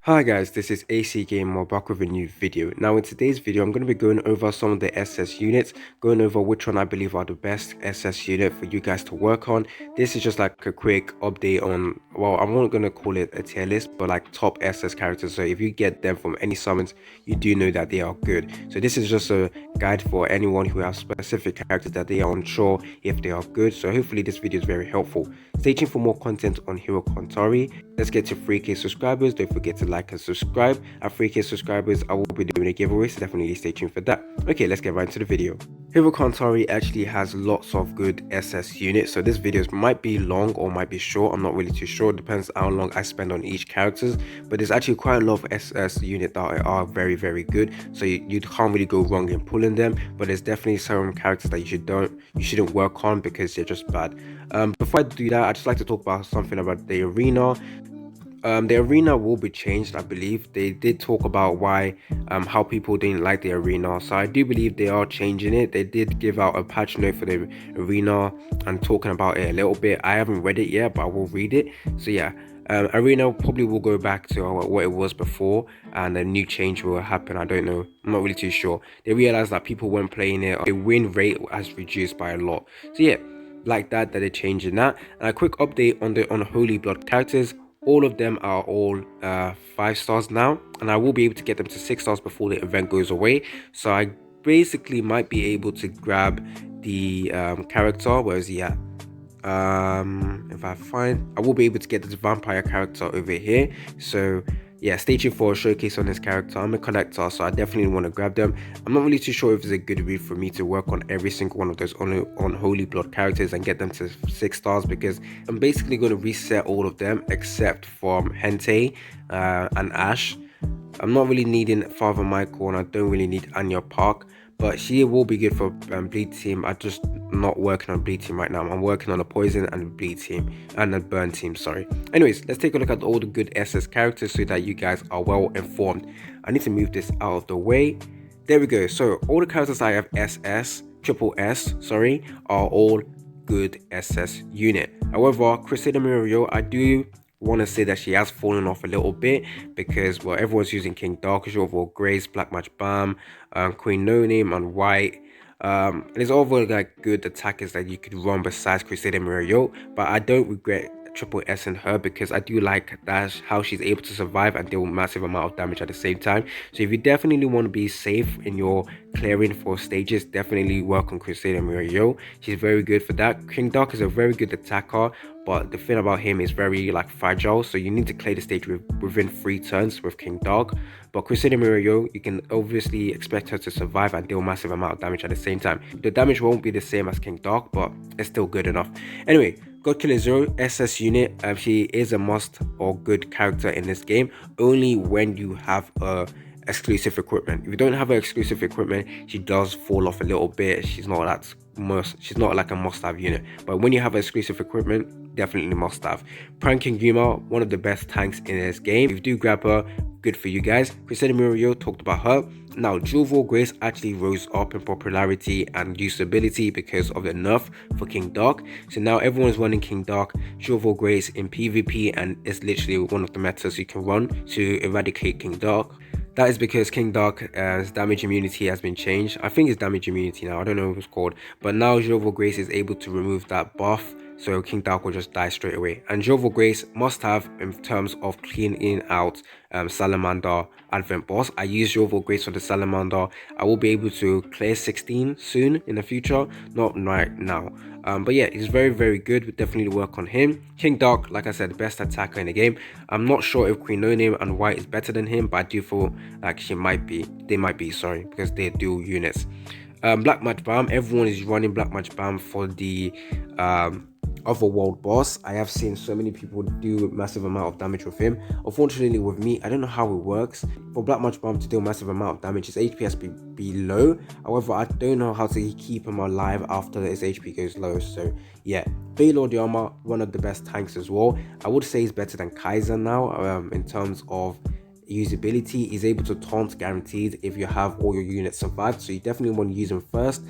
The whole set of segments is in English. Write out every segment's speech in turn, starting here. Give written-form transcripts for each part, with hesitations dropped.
Hi guys, this is AC Gamer back with a new video. Now in today's video I'm going to be going over some of the SS units, going over which one I believe are the best SS unit for you guys to work on. This is just like a quick update on, well, I'm not going to call it a tier list, but like top SS characters. So if you get them from any summons, you do know that they are good. So this is just a guide for anyone who has specific characters that they are unsure if they are good. So hopefully this video is very helpful. Stay tuned for more content on Hero Cantare. Let's get to 3k subscribers. Don't forget to like and subscribe. At 3k subscribers, I will be doing a giveaway, so definitely stay tuned for that. Okay, let's get right into the video. Hero Cantare actually has lots of good SS units, so this video might be long or might be short. I'm not really too sure. It depends how long I spend on each characters, but there's actually quite a lot of SS units that are very good, so you can't really go wrong in pulling them. But there's definitely some characters that you shouldn't work on because they're just bad. Before I do that, I'd just like to talk about something about the arena. The arena will be changed. I believe they did talk about why how people didn't like the arena, so I do believe they are changing it. They did give out a patch note for the arena and talking about it a little bit. I haven't read it yet, but I will read it. So yeah, arena probably will go back to what it was before, and a new change will happen. I don't know, I'm not really too sure. They realized that people weren't playing it, the win rate has reduced by a lot. So yeah, like that they're changing that. And a quick update on the Unholy Blood characters. All of them are all 5 stars now, and I will be able to get them to 6 stars before the event goes away. So I basically might be able to grab the character. Where is he at? If I will be able to get this vampire character over here. So yeah, stay tuned for a showcase on this character. I'm a collector, so I definitely want to grab them. I'm not really too sure if it's a good read for me to work on every single one of those Unholy Blood characters and get them to 6 stars, because I'm basically going to reset all of them except from Hente and Ash. I'm not really needing Father Michael, and I don't really need Anya Park, but she will be good for bleed team. I'm just not working on bleed team right now. I'm working on a poison and a bleed team and a burn team, sorry. Anyways, let's take a look at all the good SS characters so that you guys are well informed. I need to move this out of the way. There we go. So all the characters I have triple S, sorry, are all good SS unit. However, Christina Muriel, I do want to say that she has fallen off a little bit, because well, everyone's using King Dark, Overall Grace, Black Match Bam, Queen No Name, and White. There's overall like good attackers that you could run besides Christina Muriel, but I don't regret triple S in her, because I do like that how she's able to survive and deal massive amount of damage at the same time. So if you definitely want to be safe in your clearing for stages, definitely work on Christina Muriel. She's very good for that. King Dark is a very good attacker, but the thing about him is very like fragile, so you need to clear the stage within 3 turns with King Dark. But Christina Muriel, you can obviously expect her to survive and deal massive amount of damage at the same time. The damage won't be the same as King Dark, but it's still good enough. Anyway, God Killer Zero SS unit, she is a must or good character in this game only when you have a exclusive equipment. If you don't have her exclusive equipment, she does fall off a little bit. She's not like a must-have unit, but when you have exclusive equipment, definitely must-have. Pranking Yuma, one of the best tanks in this game. If you do grab her, good for you guys. Christina Muriel, talked about her. Now, Overall Grace actually rose up in popularity and usability because of the nerf for King Dark. So now everyone's running King Dark, Overall Grace in PvP, and it's literally one of the metas you can run to eradicate King Dark. That is because King Dark's damage immunity has been changed. I think it's damage immunity now, I don't know what it's called. But now Overall Grace is able to remove that buff, so King Dark will just die straight away. And Overall Grace must have in terms of cleaning out Salamander Advent Boss. I use Overall Grace for the Salamander. I will be able to clear 16 soon in the future, not right now. But yeah, he's very good. We definitely work on him. King Dark, like I said, the best attacker in the game. I'm not sure if Queen No Name and White is better than him, but I do feel like they might be, sorry, because they're dual units. Black Match Bam, everyone is running Black Match Bam for the Otherworld boss. I have seen so many people do massive amount of damage with him. Unfortunately with me, I don't know how it works. For Black Match Bomb to deal massive amount of damage, his HP has to be low. However, I don't know how to keep him alive after his HP goes low. So yeah, Warlord Yama, one of the best tanks as well. I would say he's better than Kaiser now in terms of usability. He's able to taunt guaranteed if you have all your units survived, so you definitely want to use him first.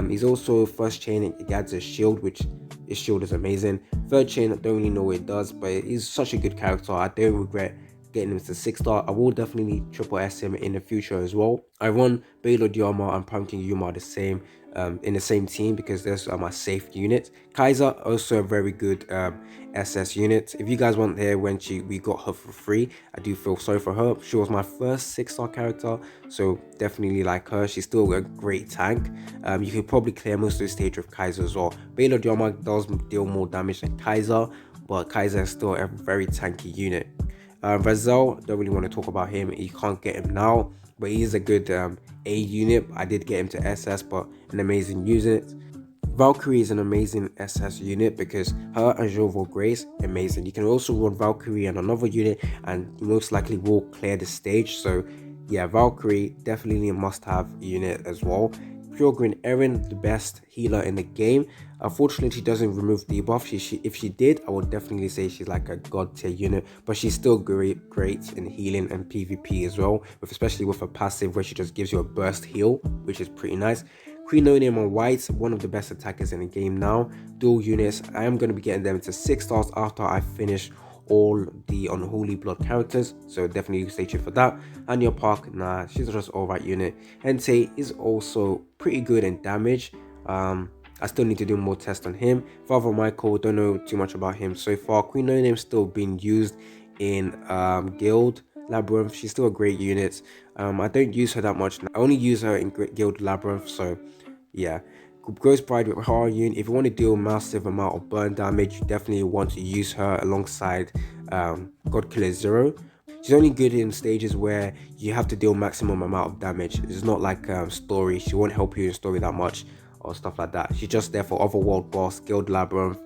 He's also first chain against a shield, which his shield is amazing. Third chain, I don't really know what it does, but he's such a good character. I don't regret getting him to 6-star. I will definitely triple S him in the future as well. I run Baylor Diarma and Pumpkin Yuma the same in the same team because those are my safe units. Kaiser, also a very good SS unit. If you guys weren't there when we got her for free, I do feel sorry for her. She was my first 6-star character, so definitely like her. She's still a great tank. You could probably clear most of the stage with Kaiser as well. Baylor Diarma does deal more damage than Kaiser, but Kaiser is still a very tanky unit. Razel, don't really want to talk about him. You can't get him now, but he is a good A unit. I did get him to SS, but an amazing unit. Valkyrie is an amazing SS unit because her and Jovo Grace, amazing. You can also run Valkyrie and another unit and most likely will clear the stage. So yeah, Valkyrie definitely a must-have unit as well. Pure Green Erin, the best healer in the game. Unfortunately, she doesn't remove debuff. If she did, I would definitely say she's like a god tier unit, but she's still great in healing and PvP as well, especially with a passive where she just gives you a burst heal, which is pretty nice. Chlorine on White, one of the best attackers in the game now. Dual units, I am going to be getting them to 6 stars after I finish all the Unholy Blood characters, so definitely stay tuned for that. And your Park, nah, she's just alright unit. Entei is also pretty good in damage. I still need to do more tests on him. Father Michael, don't know too much about him so far. Queen No Name still being used in Guild Labyrinth. She's still a great unit. I don't use her that much. I only use her in Guild Labyrinth, so yeah. Ghost Bride with her unit. If you want to deal a massive amount of burn damage, you definitely want to use her alongside God Killer Zero. She's only good in stages where you have to deal maximum amount of damage. It's not like story. She won't help you in story that much or stuff like that. She's just there for Overworld Boss, Guild Labyrinth,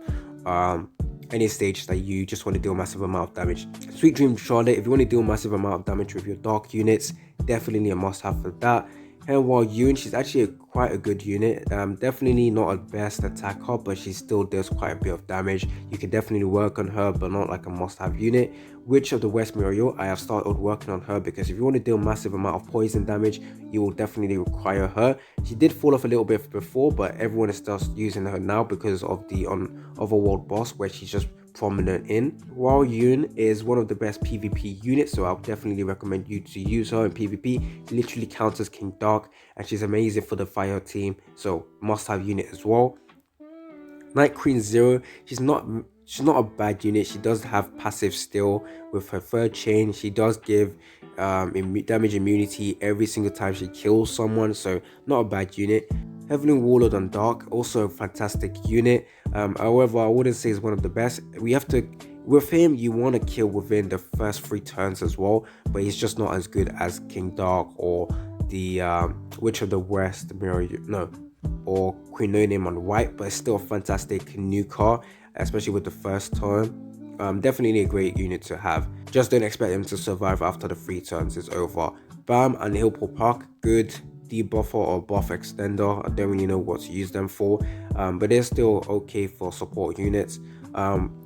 any stage that you just want to deal a massive amount of damage. Sweet Dream Charlotte, if you want to deal a massive amount of damage with your dark units, definitely a must-have for that. While Yoon, she's actually quite a good unit. Definitely not a best attacker, but she still does quite a bit of damage. You can definitely work on her, but not like a must-have unit. Witch of the West Muriel, I have started working on her because if you want to deal massive amount of poison damage, you will definitely require her. She did fall off a little bit before, but everyone is still using her now because of the Overworld boss where she's just prominent in. While Yoon is one of the best PvP units, so I'll definitely recommend you to use her in PvP. She literally counts as King Dark and she's amazing for the fire team, so must have unit as well. Night Queen Zero, she's not a bad unit. She does have passive still with her third chain. She does give damage immunity every single time she kills someone, so not a bad unit. Evelyn Warlord on Dark, also a fantastic unit. However, I wouldn't say it's one of the best. With him, you want to kill within the first 3 turns as well, but he's just not as good as King Dark or the Witch of the West or Queen No Name on White, but it's still a fantastic new car, especially with the first turn. Definitely a great unit to have. Just don't expect him to survive after the 3 turns is over. Bam and Hillport Park, good debuffer or buff extender. I don't really know what to use them for, but they're still okay for support units.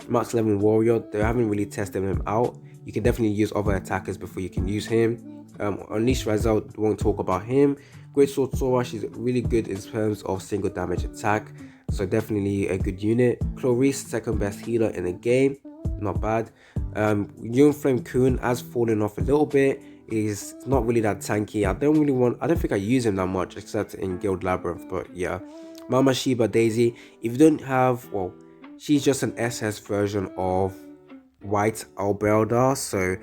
Max 11 Warrior, they haven't really tested him out. You can definitely use other attackers before you can use him. Unleash Razel, won't talk about him. Great Sword Sora, she's really good in terms of single damage attack, so definitely a good unit. Chlorine, second best healer in the game, not bad. Young Flame Kun has fallen off a little bit. Is not really that tanky. I don't think I use him that much except in Guild Labyrinth, but yeah. Mama Shiba Daisy, if you don't have, well, she's just an SS version of White Albelda, so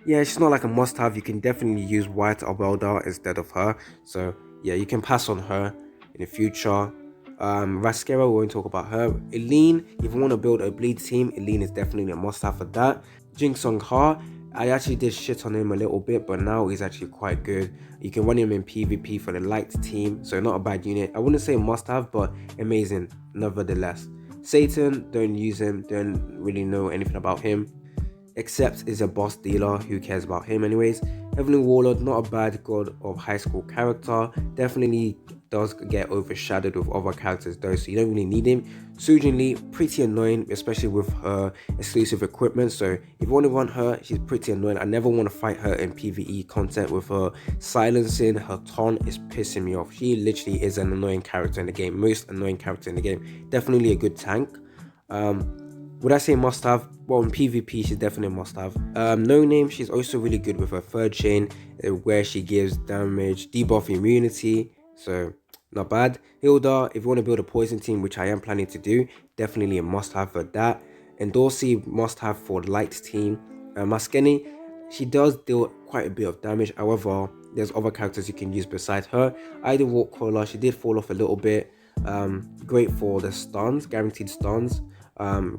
yeah, she's not like a must-have. You can definitely use White Albelda instead of her, so yeah, you can pass on her in the future. Rascara, we won't talk about her. Eileen, if you want to build a bleed team, Eileen is definitely a must-have for that. Jingsung Ha, I actually did shit on him a little bit, but now he's actually quite good. You can run him in PvP for the light team, so not a bad unit. I wouldn't say must-have, but amazing nevertheless. Satan, don't use him, don't really know anything about him, except is a boss dealer. Who cares about him anyways? Evelyn Warlord, not a bad God of High School character, definitely does get overshadowed with other characters though, so you don't really need him. Sujin Lee, pretty annoying, especially with her exclusive equipment, so if you want to run her, she's pretty annoying. I never want to fight her in PvE content with her silencing. Her taunt is pissing me off. She literally is an annoying character in the game, most annoying character in the game. Definitely a good tank. Would I say must have? Well, in PvP, she's definitely a must have. No name, she's also really good with her third chain, where she gives damage, debuff immunity, so not bad. Hilda, if you want to build a poison team, which I am planning to do, definitely a must have for that. And Dorsey, must have for the light team. Maskeni, she does deal quite a bit of damage, however, there's other characters you can use besides her. Either Walk Caller, she did fall off a little bit. Great for the stuns, guaranteed stuns.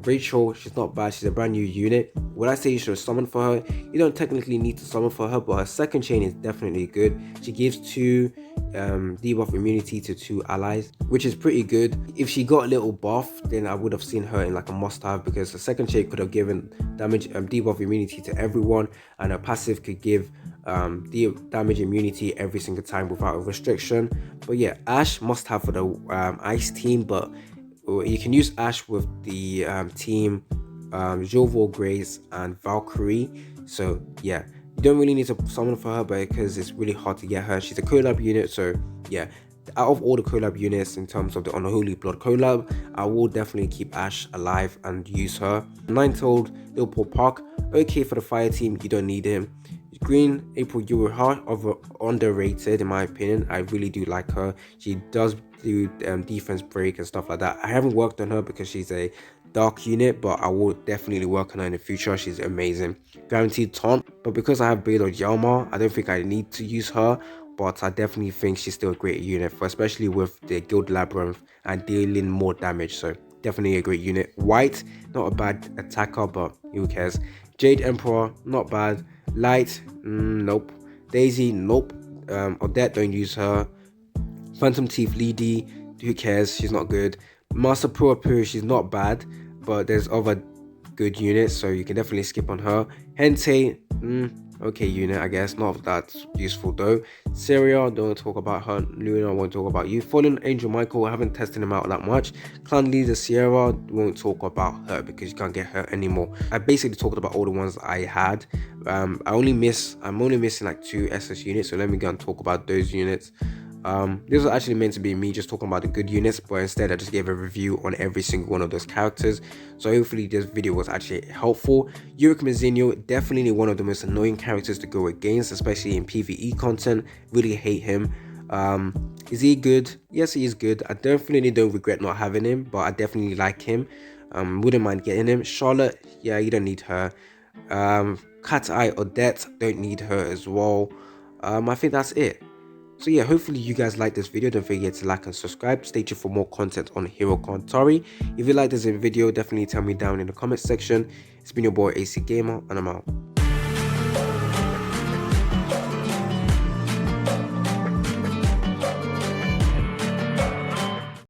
Rachel, she's not bad, she's a brand new unit. Would I say you should summon for her? You don't technically need to summon for her, but her second chain is definitely good. She gives 2 debuff immunity to 2 allies, which is pretty good. If she got a little buff, then I would have seen her in like a must have, because the second chain could have given damage debuff immunity to everyone, and her passive could give damage immunity every single time without a restriction. But yeah, Ash must have for the ice team, but you can use Ash with the team Jovo, Grace, and Valkyrie. So yeah, you don't really need to summon for her, but because it's really hard to get her. She's a collab unit, so yeah. Out of all the collab units in terms of the Unholy Blood collab, I will definitely keep Ash alive and use her. Ninetale Leopold Park, okay for the fire team, you don't need him. Green April Yuruha, underrated in my opinion. I really do like her. She does do defense break and stuff like that. I haven't worked on her because she's a dark unit, but I will definitely work on her in the future. She's amazing. Guaranteed taunt, but because I have Baylor Yalma, I don't think I need to use her, but I definitely think she's still a great unit, for especially with the Guild Labyrinth and dealing more damage. So definitely a great unit. White, not a bad attacker, but who cares. Jade Emperor, not bad. Light, nope. Daisy, nope. Odette, don't use her. Phantom Teeth Lady, who cares? She's not good. Master Puru, she's not bad, but there's other good units, so you can definitely skip on her. Hente, okay unit, I guess. Not that useful though. Syria, don't talk about her. Luna, won't talk about you. Fallen Angel Michael, I haven't tested him out that much. Clan Leader Sierra, won't talk about her because you can't get her anymore. I basically talked about all the ones I had. I'm only missing like 2 SS units, so let me go and talk about those units. This was actually meant to be me just talking about the good units, but instead I just gave a review on every single one of those characters. So hopefully this video was actually helpful. Yorick Mazinho, definitely one of the most annoying characters to go against, especially in PvE content. Really hate him. Is he good? Yes, he is good. I definitely don't regret not having him, but I definitely like him. Wouldn't mind getting him. Charlotte, yeah, you don't need her. Cat Eye Odette, don't need her as well. I think that's it. So yeah, hopefully you guys like this video. Don't forget to like and subscribe. Stay tuned for more content on Hero Cantare. If you like this video, definitely tell me down in the comment section. It's been your boy AC Gamer, and I'm out.